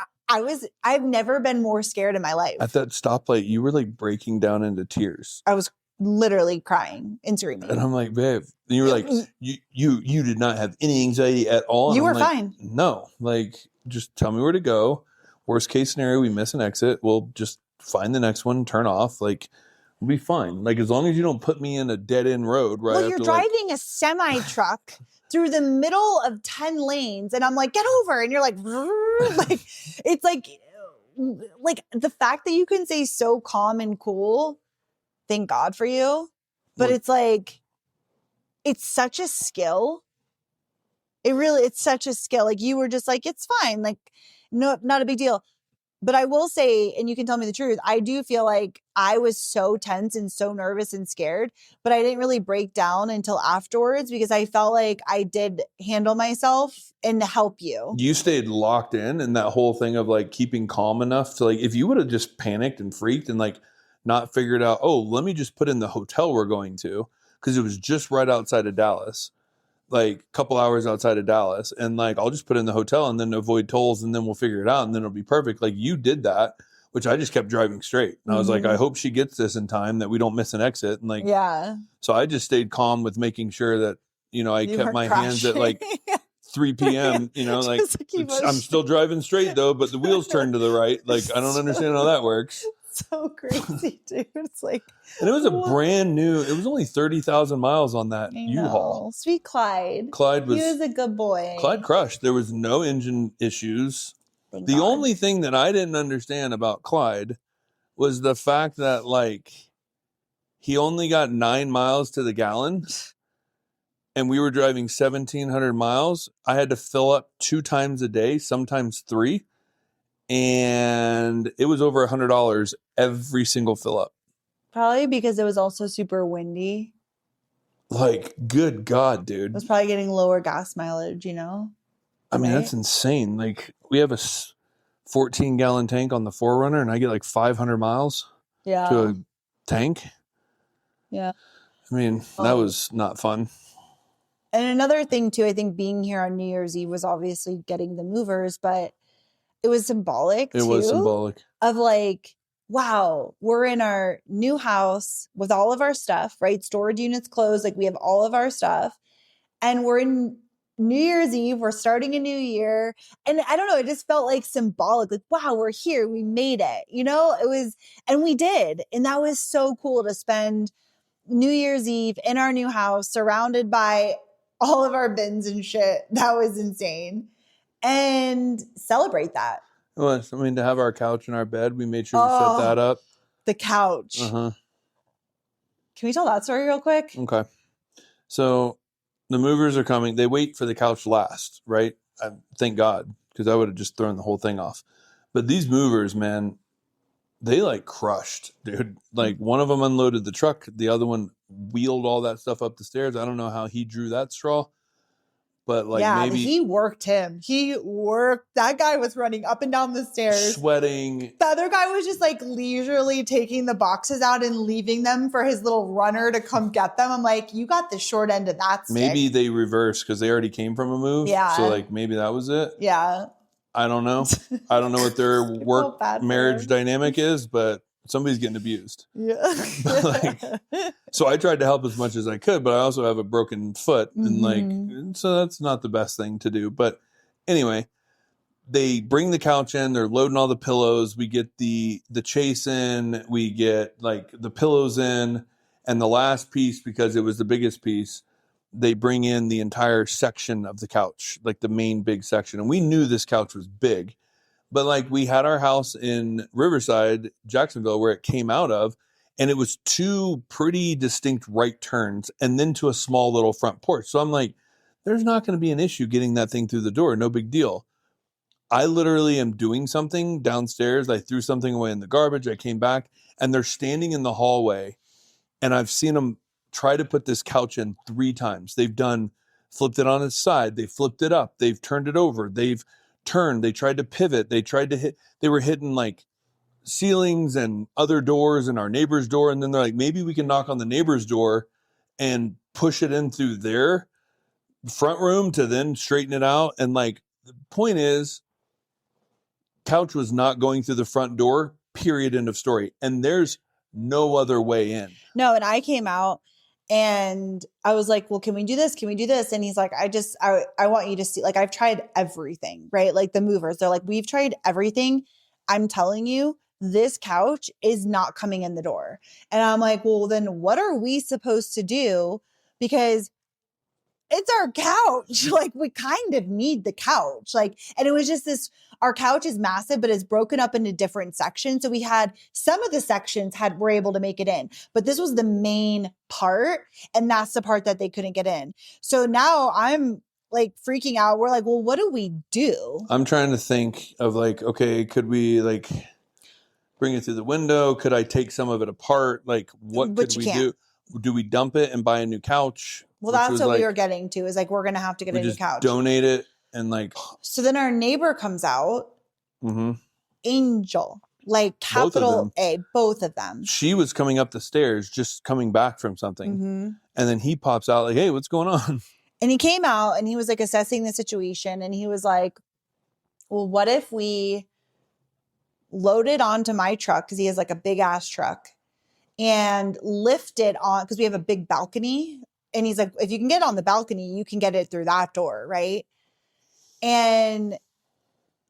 I've never been more scared in my life.
At that stoplight, you were like breaking down into tears.
I was literally crying and screaming.
And I'm like, babe, and you were like, you did not have any anxiety at all. And
you were
like,
fine.
No, like, just tell me where to go. Worst case scenario, we miss an exit. We'll just find the next one, turn off. Like, we'll be fine. Like, as long as you don't put me in a dead end road, right?
Well, you're driving a semi truck through the middle of 10 lanes, and I'm like, get over. And you're like, like, it's like the fact that you can say so calm and cool, thank God for you. But it's like, it's such a skill. It's such a skill. Like, you were just like, it's fine. Like, no, not a big deal. But I will say, and you can tell me the truth, I do feel like I was so tense and so nervous and scared, but I didn't really break down until afterwards because I felt like I did handle myself and help you.
You stayed locked in, and that whole thing of like keeping calm enough to like, if you would have just panicked and freaked and like not figured out, oh, let me just put in the hotel we're going to, because it was just right outside of Dallas. Like a couple hours outside of Dallas, and like, I'll just put in the hotel and then avoid tolls and then we'll figure it out and then it'll be perfect. Like, you did that, which I just kept driving straight. And I was like, I hope she gets this in time that we don't miss an exit. And like,
yeah.
So I just stayed calm with making sure that, I kept my hands at like 3 p.m., like I'm still driving straight though, but the wheels turn to the right. Like, I don't understand how that works.
So crazy, dude. It's like,
and it was it was only 30,000 miles on that U-Haul.
Sweet Clyde. He was a good boy.
Clyde crushed. There was no engine issues.
Thank
the
God.
only thing that I didn't understand about Clyde was the fact that like he only got 9 miles to the gallon and we were driving 1,700 miles. I had to fill up 2 times a day, sometimes 3. And it was over $100 every single fill up.
Probably because it was also super windy.
Like, good God, dude.
It was probably getting lower gas mileage,
I mean, that's insane. Like, we have a 14-gallon tank on the 4Runner, and I get like 500 miles to a tank.
Yeah.
I mean, that was not fun.
And another thing, too, I think being here on New Year's Eve was obviously getting the movers, but it was symbolic,
It was symbolic.
Of like, wow, we're in our new house with all of our stuff, right? Storage units closed. Like, we have all of our stuff. And we're in New Year's Eve. We're starting a new year. And I don't know, it just felt like symbolic. Like, wow, we're here. We made it. It was, and we did. And that was so cool to spend New Year's Eve in our new house, surrounded by all of our bins and shit. That was insane. And celebrate that.
Well, I mean, to have our couch and our bed, we made sure we set that up.
The couch.
Uh-huh.
Can we tell that story real quick?
Okay. So the movers are coming. They wait for the couch last, right? Thank God, because I would have just thrown the whole thing off. But these movers, man, they like crushed, dude. Like, one of them unloaded the truck. The other one wheeled all that stuff up the stairs. I don't know how he drew that straw. But like, maybe
he worked him. That guy was running up and down the stairs,
sweating.
The other guy was just like leisurely taking the boxes out and leaving them for his little runner to come get them. I'm like, you got the short end of that stick.
Maybe they reversed because they already came from a move.
Yeah.
So like, maybe that was it.
Yeah.
I don't know. I don't know what their work marriage dynamic is, but somebody's getting abused.
Yeah.
So I tried to help as much as I could, but I also have a broken foot. And so that's not the best thing to do. But anyway, they bring the couch in, they're loading all the pillows. We get the chase in, we get like the pillows in, and the last piece, because it was the biggest piece, they bring in the entire section of the couch, like the main big section. And we knew this couch was big. But like, we had our house in Riverside, Jacksonville, where it came out of, and it was 2 pretty distinct right turns and then to a small little front porch. So I'm like, there's not going to be an issue getting that thing through the door. No big deal. I literally am doing something downstairs. I threw something away in the garbage. I came back and they're standing in the hallway, and I've seen them try to put this couch in 3 times. They've flipped it on its side. They flipped it up. They've turned it over. They've turned. They tried to pivot. They tried to hit. They were hitting like ceilings and other doors and our neighbor's door. And then they're like, maybe we can knock on the neighbor's door and push it in through their front room to then straighten it out. And like, the point is, couch was not going through the front door, period, end of story. And there's no other way in.
No, and I came out and I was like, well, can we do this? Can we do this? And he's like, I want you to see, like, I've tried everything, right? Like the movers, they're like, we've tried everything. I'm telling you, this couch is not coming in the door. And I'm like, well, then what are we supposed to do? Because it's our couch. Like, we kind of need the couch. Like, and it was just this, our couch is massive, but it's broken up into different sections. So we had some of the sections were able to make it in, but this was the main part. And that's the part that they couldn't get in. So now I'm like freaking out. We're like, well, what do we do?
I'm trying to think of like, okay, could we like bring it through the window? Could I take some of it apart? Like, what could we do? Do we dump it and buy a new couch?
Well, that's what we were getting to, is like, we're going to have to get a new couch.
Donate it and like.
So then our neighbor comes out.
Mm-hmm.
Angel, like capital A, both of them.
She was coming up the stairs, just coming back from something.
Mm-hmm.
And then he pops out like, hey, what's going on?
And he came out and he was like assessing the situation. And he was like, well, what if we load it onto my truck? Because he has like a big ass truck, and lift it on, because we have a big balcony. And he's like, if you can get on the balcony, you can get it through that door, right? And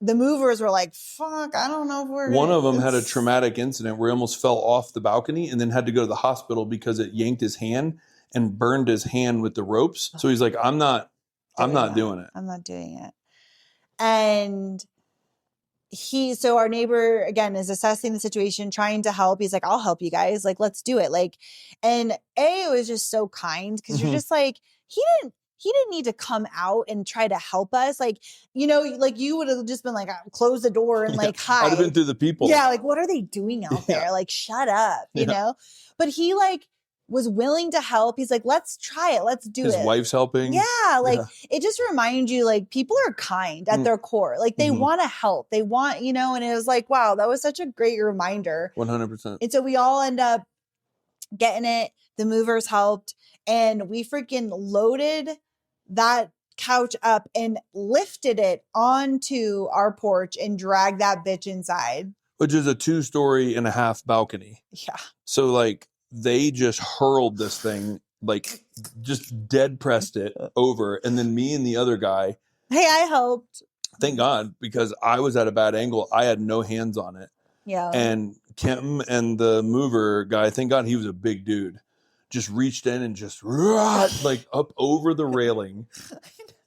the movers were like, fuck, I don't know if we're
One of them had a traumatic incident where he almost fell off the balcony and then had to go to the hospital because it yanked his hand and burned his hand with the ropes. So he's like, I'm not doing it.
I'm not doing it. And so our neighbor, again, is assessing the situation, trying to help. He's like, I'll help you guys. Like, let's do it. Like, and it was just so kind, because you're just like, he didn't need to come out and try to help us. Like, you know, like you would have just been like, close the door and like, hide.
I'd have been through the people.
Yeah. Like, what are they doing out there? Like, shut up, you know? But he like was willing to help. He's like, let's try it. Let's do it.
His wife's helping.
Yeah. Like, it just reminds you, like, people are kind at their core. Like, they want to help. They want, you know, and it was like, wow, that was such a great reminder.
100%.
And so we all end up getting it. The movers helped, and we freaking loaded that couch up and lifted it onto our porch and dragged that bitch inside. Which
is a 2.5-story balcony.
Yeah.
So like, they just hurled this thing, like just dead pressed it over. And then me and the other guy.
Hey, I helped.
Thank God, because I was at a bad angle. I had no hands on it.
Yeah.
And Kim and the mover guy, thank God he was a big dude, just reached in and just like up over the railing.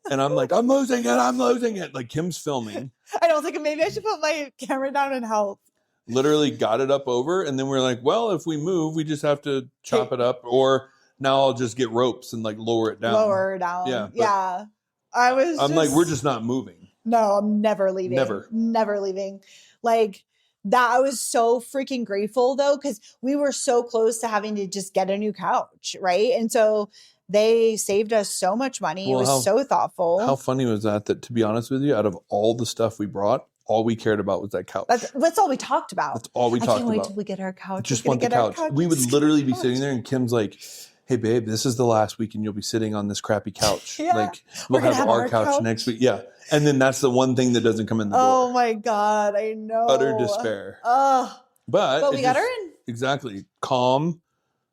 And I'm like, I'm losing it. Like, Kim's filming.
I don't think maybe I should put my camera down and help.
Literally got it up over, and then we're like, well, if we move, we just have to chop it up, or now I'll just get ropes and like lower it down.
Yeah. Yeah. I'm
like, we're just not moving.
No, I'm never leaving. Never leaving. Like, that, I was so freaking grateful though, because we were so close to having to just get a new couch, right? And so they saved us so much money. Well, it was so thoughtful.
How funny was that, to be honest with you, out of all the stuff we brought, all we cared about was that couch.
That's all we talked about.
That's all we talked about. I can't wait
till we get our couch.
Just want the couch. We would literally be sitting there, and Kim's like, hey, babe, this is the last weekend you'll be sitting on this crappy couch.
Yeah.
Like, we'll have our couch next week. Yeah. And then that's the one thing that doesn't come in the door.
Oh, my God. I know.
Utter despair.
But we got her in.
Exactly. Calm,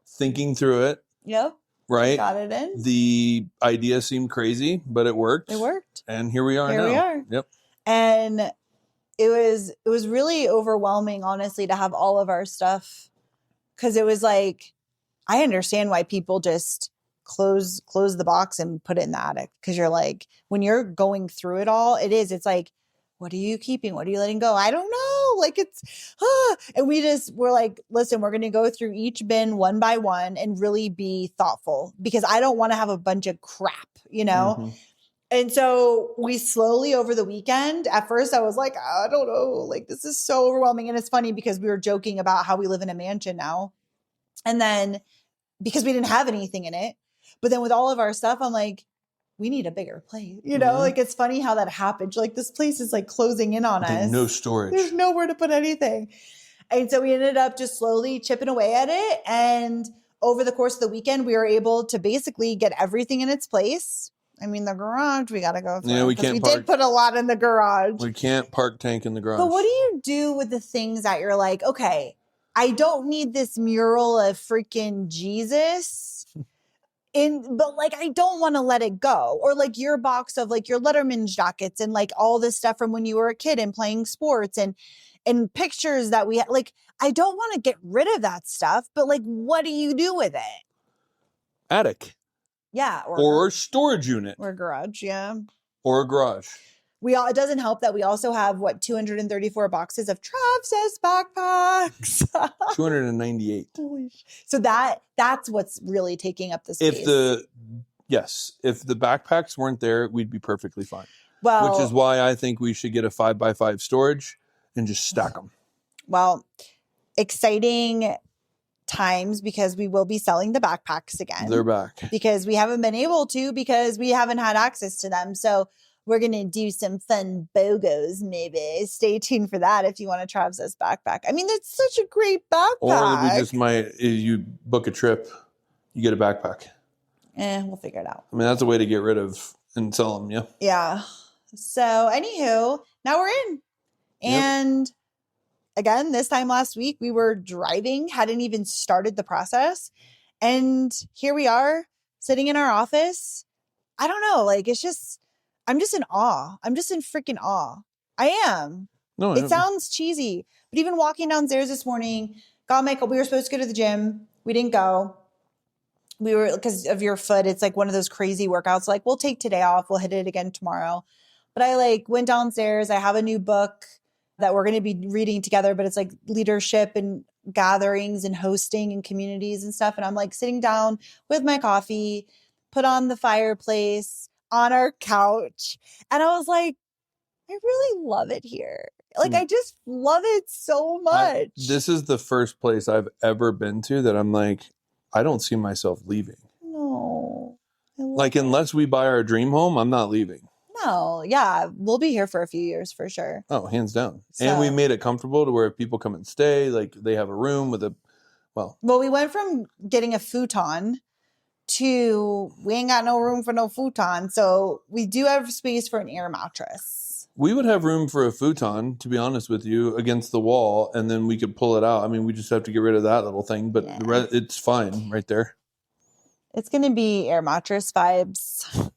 thinking through it.
Yep.
Right?
Got it in.
The idea seemed crazy, but it worked.
It worked.
And here we are now.
Here we are.
Yep.
And it was really overwhelming, honestly, to have all of our stuff, because it was like, I understand why people just close the box and put it in the attic, because you're like, when you're going through it all, it's like, what are you keeping? What are you letting go? I don't know. Like and we're like, listen, we're going to go through each bin one by one and really be thoughtful because I don't want to have a bunch of crap, you know?
Mm-hmm.
And so we slowly over the weekend, at first I was like, I don't know, like this is so overwhelming. And it's funny because we were joking about how we live in a mansion now. And then because we didn't have anything in it, but then with all of our stuff, I'm like, we need a bigger place. You know, like it's funny how that happened. Like this place is like closing in on us.
No storage.
There's nowhere to put anything. And so we ended up just slowly chipping away at it. And over the course of the weekend, we were able to basically get everything in its place. I mean, the garage, we got to go through.
Yeah, we did
put a lot in the garage.
We can't park tank in the garage.
But what do you do with the things that you're like, okay, I don't need this mural of freaking Jesus. But like, I don't want to let it go. Or like your box of like your Letterman jackets and like all this stuff from when you were a kid and playing sports and pictures that we had. Like, I don't want to get rid of that stuff, but like, what do you do with it?
Attic.
Yeah.
Or storage unit.
Or garage. Yeah.
Or a garage.
It doesn't help that we also have 234 boxes of Travsessed backpacks.
298.
So that's what's really taking up the space.
If the backpacks weren't there, we'd be perfectly fine.
Well,
which is why I think we should get a 5x5 storage and just stack them.
Well, exciting times because we will be selling the backpacks again.
They're back.
Because we haven't been able to because we haven't had access to them. So we're going to do some fun BOGOs maybe. Stay tuned for that if you want a Travsessed backpack. I mean, it's such a great backpack.
Or we just might, you book a trip, you get a backpack.
We'll figure it out.
I mean, that's a way to get rid of and sell them, yeah?
Yeah. So anywho, now we're in. And again, this time last week, we were driving, hadn't even started the process. And here we are sitting in our office. I don't know. Like, I'm just in awe. I'm just in freaking awe. I am.
No,
it sounds cheesy, but even walking downstairs this morning, we were supposed to go to the gym. We didn't go. Because of your foot, it's like one of those crazy workouts. Like, we'll take today off. We'll hit it again tomorrow. But I went downstairs. I have a new book that we're going to be reading together, but it's like leadership and gatherings and hosting and communities and stuff. And I'm like sitting down with my coffee, put on the fireplace on our couch. And I was like, I really love it here. Like, I just love it so much.
This is the first place I've ever been to that I'm like, I don't see myself leaving.
No.
Like, unless we buy our dream home, I'm not leaving.
No, yeah, we'll be here for a few years for sure.
Oh, hands down. And we made it comfortable to where people come and stay, like they have a room with well,
we went from getting a futon to we ain't got no room for no futon. So we do have space for an air mattress.
We would have room for a futon, to be honest with you, against the wall, and then we could pull it out. I mean, we just have to get rid of that little thing, but it's fine right there. It's
going to be air mattress vibes.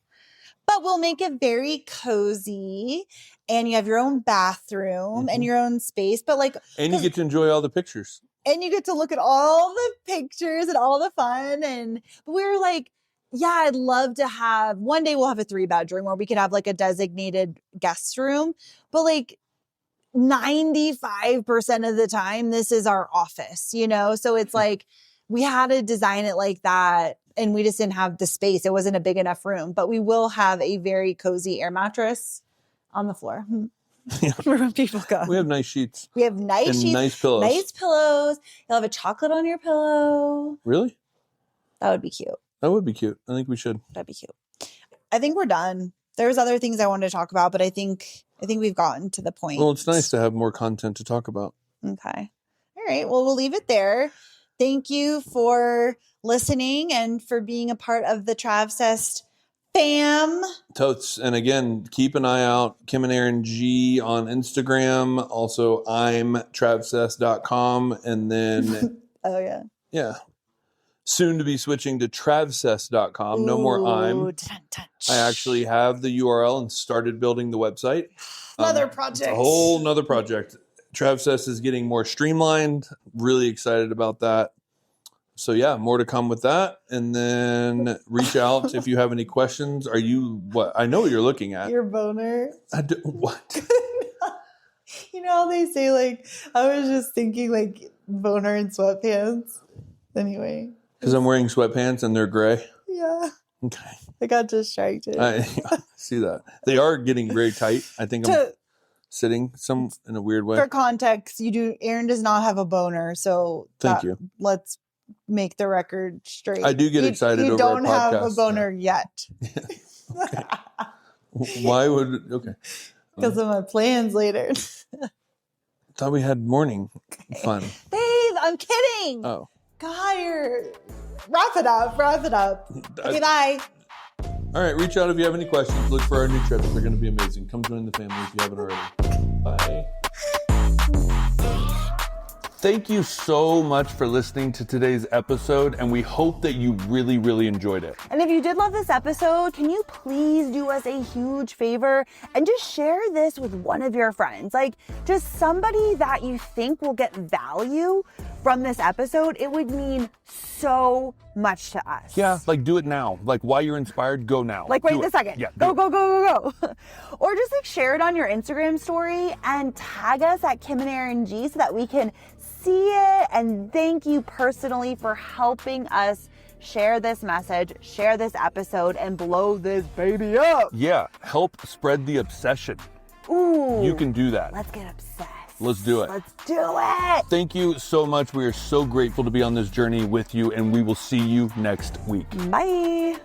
But we'll make it very cozy, and you have your own bathroom and your own space. But
and you get to enjoy all the pictures,
and you get to look at all the pictures and all the fun. But we were like, yeah, I'd love to have one day. We'll have a 3-bedroom where we could have like a designated guest room. But 95% of the time, this is our office, you know. So it's like we had to design it like that. And we just didn't have the space. It wasn't a big enough room, but we will have a very cozy air mattress on the floor for when people go.
We have nice sheets.
We have nice sheets.
Nice pillows.
Nice pillows. You'll have a chocolate on your pillow.
Really?
That would be cute.
That would be cute. I think we should.
That'd be cute. I think we're done. There's other things I wanted to talk about, but I think we've gotten to the point.
Well, it's nice to have more content to talk about.
Okay. All right. Well, we'll leave it there. Thank you for listening and for being a part of the Travsessed fam.
Totes. And again, keep an eye out. Kim and Aaron G on Instagram. Also, I'm travsessed.com. And then...
Oh, yeah.
Yeah. Soon to be switching to travsessed.com. No more I'm. I actually have the URL and started building the website.
Another project.
It's a whole nother project. Travsessed is getting more streamlined. Really excited about that. So yeah, more to come with that. And then reach out if you have any questions. Are you what? I know what you're looking at.
Your boner.
What?
You know how they say, like, I was just thinking, like, boner in sweatpants. Anyway.
Because I'm wearing sweatpants and they're gray.
Yeah.
Okay.
I got distracted.
I see that. They are getting very tight. I think I'm sitting in a weird way.
For context, Aaron does not have a boner, so
Thank you.
Let's make the record straight.
I do get excited over our podcast.
You don't have a boner yet.
Okay. Why would, okay.
Because of my plans later.
Thought we had morning fun.
Babe, I'm kidding.
Oh.
God, wrap it up. Okay, bye.
All right, reach out if you have any questions. Look for our new trips. They're going to be amazing. Come join the family if you haven't already. Bye. Thank you so much for listening to today's episode, and we hope that you really, really enjoyed it.
And if you did love this episode, can you please do us a huge favor and just share this with one of your friends? Like, just somebody that you think will get value from this episode. It would mean so much to us.
Yeah, like do it now. Like while you're inspired, go now.
Like wait a second.
Yeah,
go. Or just like share it on your Instagram story and tag us at Kim and Aaron G so that we can see it. And thank you personally for helping us share this message, share this episode, and blow this baby up.
Yeah, help spread the obsession.
Ooh.
You can do that.
Let's get obsessed.
Let's do it.
Let's do it.
Thank you so much. We are so grateful to be on this journey with you, and we will see you next week.
Bye.